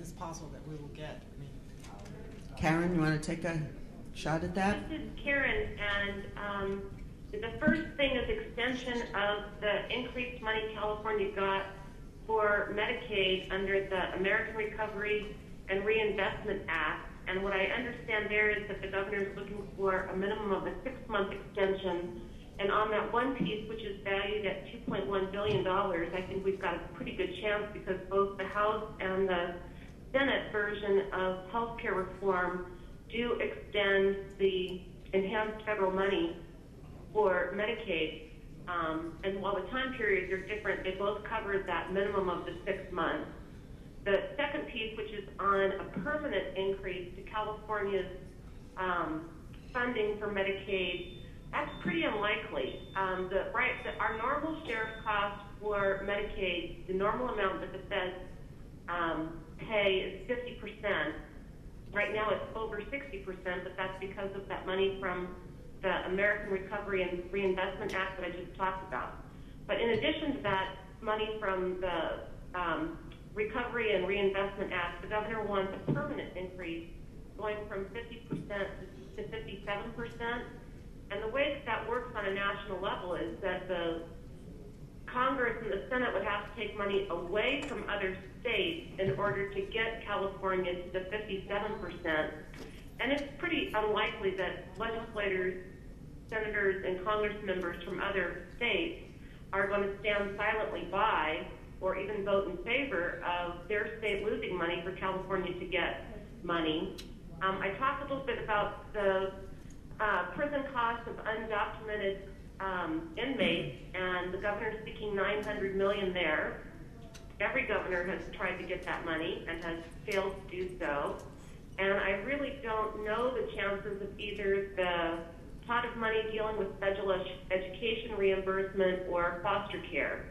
is possible that we will get? I mean, Karen, you want to take a shot at that? This is Karen, and the first thing is extension of the increased money California got for Medicaid under the American Recovery and Reinvestment Act. And what I understand there is that the governor is looking for a minimum of a 6-month extension. And on that one piece, which is valued at $2.1 billion, I think we've got a pretty good chance because both the House and the Senate version of health care reform do extend the enhanced federal money for Medicaid. And while the time periods are different, they both cover that minimum of the 6 months. The second piece, which is on a permanent increase to California's funding for Medicaid, that's pretty unlikely. Our normal share of cost for Medicaid, the normal amount that the feds pay is 50%. Right now it's over 60%, but that's because of that money from the American Recovery and Reinvestment Act that I just talked about. But in addition to that money from the Recovery and Reinvestment Act, the governor wants a permanent increase going from 50% to 57%. And the way that works on a national level is that the Congress and the Senate would have to take money away from other states in order to get California to the 57%. And it's pretty unlikely that legislators, senators, and Congress members from other states are going to stand silently by or even vote in favor of their state losing money for California to get money. I talked a little bit about the prison costs of undocumented inmates, and the governor's seeking $900 million there. Every governor has tried to get that money and has failed to do so. And I really don't know the chances of either the pot of money dealing with special education reimbursement or foster care.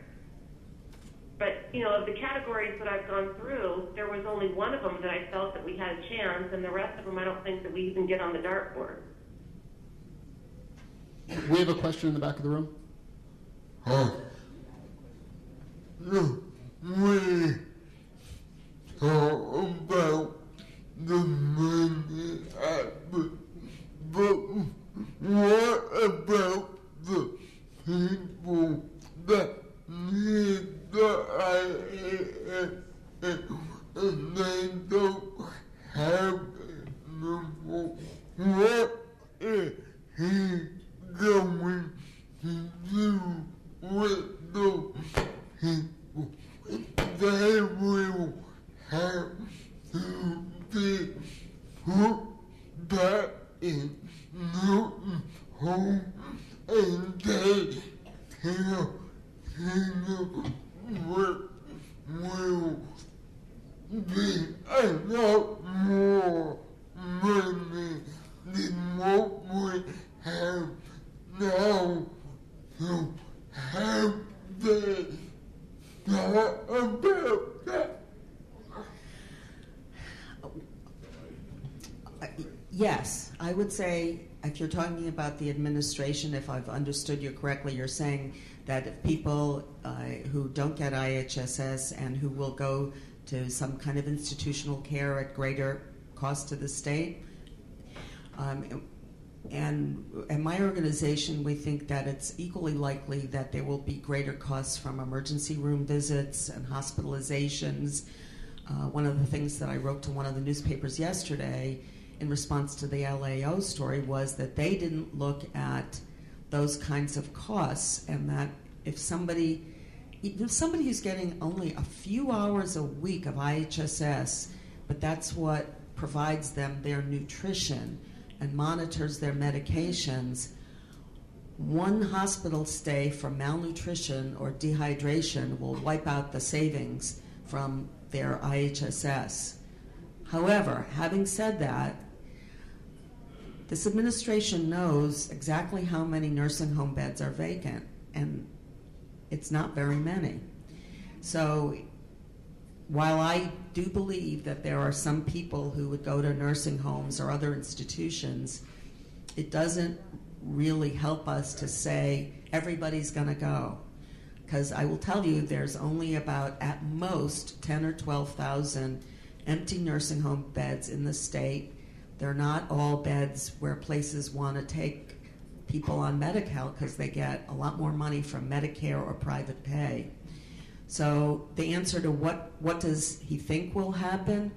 But, of the categories that I've gone through, there was only one of them that I felt that we had a chance, and the rest of them I don't think that we even get on the dartboard. We have a question in the back of the room. We talk about the money but what about the people that need the IHSS and they don't have it anymore? What is he going to do with those people? They will have to be put back in nursing home and they will be a lot more money than what we have now. So have they thought about that? Yes, I would say if you're talking about the administration, if I've understood you correctly, you're saying that if people who don't get IHSS and who will go to some kind of institutional care at greater cost to the state. And my organization, we think that it's equally likely that there will be greater costs from emergency room visits and hospitalizations. One of the things that I wrote to one of the newspapers yesterday in response to the LAO story was that they didn't look at those kinds of costs, and that if somebody who's getting only a few hours a week of IHSS, but that's what provides them their nutrition and monitors their medications, one hospital stay for malnutrition or dehydration will wipe out the savings from their IHSS. However, having said that, this administration knows exactly how many nursing home beds are vacant, and it's not very many. So while I do believe that there are some people who would go to nursing homes or other institutions, it doesn't really help us to say everybody's going to go. Because I will tell you, there's only about, at most, 10 or 12,000 empty nursing home beds in the state. They're not all beds where places want to take people on Medi-Cal because they get a lot more money from Medicare or private pay. So the answer to what does he think will happen,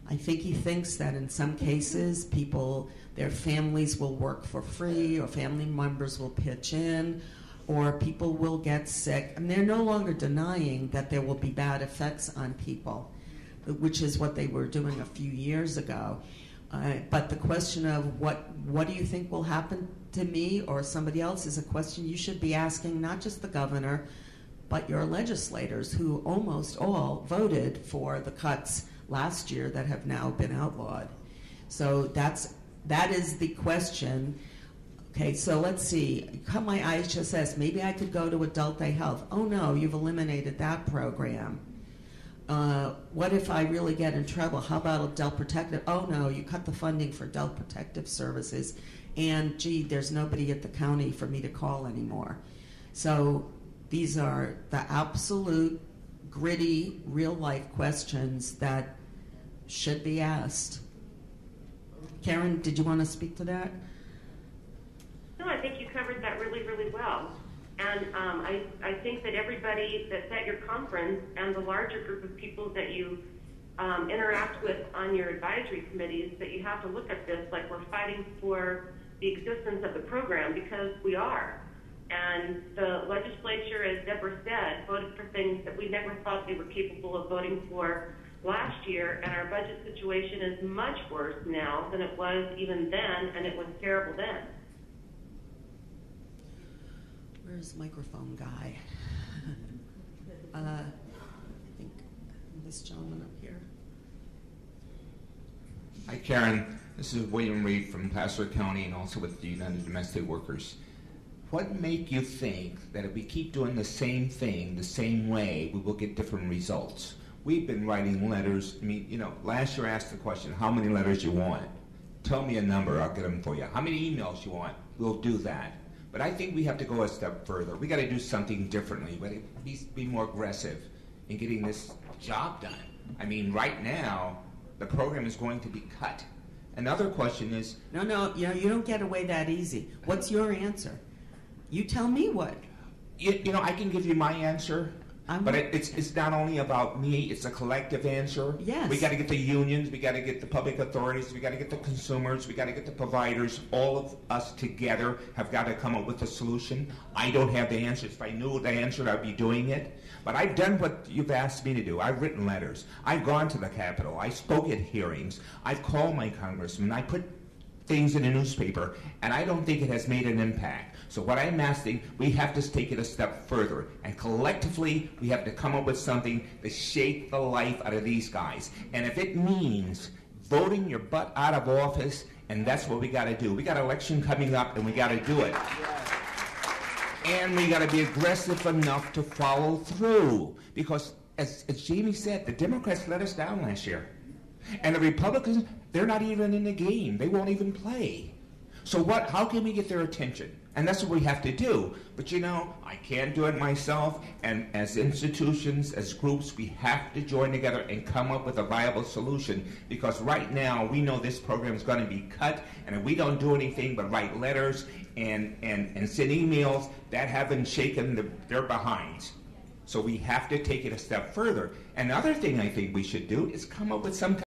I think he thinks that in some cases people, their families will work for free or family members will pitch in or people will get sick. And they're no longer denying that there will be bad effects on people, which is what they were doing a few years ago. But the question of what do you think will happen to me or somebody else is a question you should be asking not just the governor, but your legislators who almost all voted for the cuts last year that have now been outlawed. So that is the question. Okay, so let's see. Cut my IHSS. Maybe I could go to Adult Day Health. Oh no, you've eliminated that program. What if I really get in trouble? How about Adult Protective? Oh no, you cut the funding for Adult Protective Services. And gee, there's nobody at the county for me to call anymore. So these are the absolute gritty, real-life questions that should be asked. Karen, did you want to speak to that? No, I think you covered that really, really well. And I think that everybody that's at your conference and the larger group of people that you interact with on your advisory committees, that you have to look at this like we're fighting for the existence of the program, because we are. And the legislature, as Deborah said, voted for things that we never thought they were capable of voting for last year, and our budget situation is much worse now than it was even then, and it was terrible then. Where's the microphone guy? I think this gentleman up here. Hi, Karen. This is William Reed from Placer County and also with the United Domestic Workers. What make you think that if we keep doing the same thing the same way, we will get different results? We've been writing letters. I mean, last year I asked the question, how many letters you want? Tell me a number, I'll get them for you. How many emails you want? We'll do that. But I think we have to go a step further. We got to do something differently. We got to be more aggressive in getting this job done. I mean, right now, the program is going to be cut. Another question is... No, you don't get away that easy. What's your answer? You tell me what. I can give you my answer, but it's not only about me, it's a collective answer. Yes. We got to get the unions, we got to get the public authorities, we got to get the consumers, we got to get the providers. All of us together have got to come up with a solution. I don't have the answers. If I knew the answer, I'd be doing it. But I've done what you've asked me to do. I've written letters. I've gone to the Capitol. I spoke at hearings. I've called my congressman. I put things in a newspaper, and I don't think it has made an impact. So what I'm asking, we have to take it a step further, and collectively, we have to come up with something to shake the life out of these guys. And if it means voting your butt out of office, and that's what we got to do. We got an election coming up, and we got to do it. And we got to be aggressive enough to follow through, because as Jamie said, the Democrats let us down last year. And the Republicans, they're not even in the game. They won't even play. So how can we get their attention? And that's what we have to do. But I can't do it myself. And as institutions, as groups, we have to join together and come up with a viable solution. Because right now, we know this program is going to be cut. And if we don't do anything but write letters and send emails, that haven't shaken their behinds. So we have to take it a step further. Another thing I think we should do is come up with some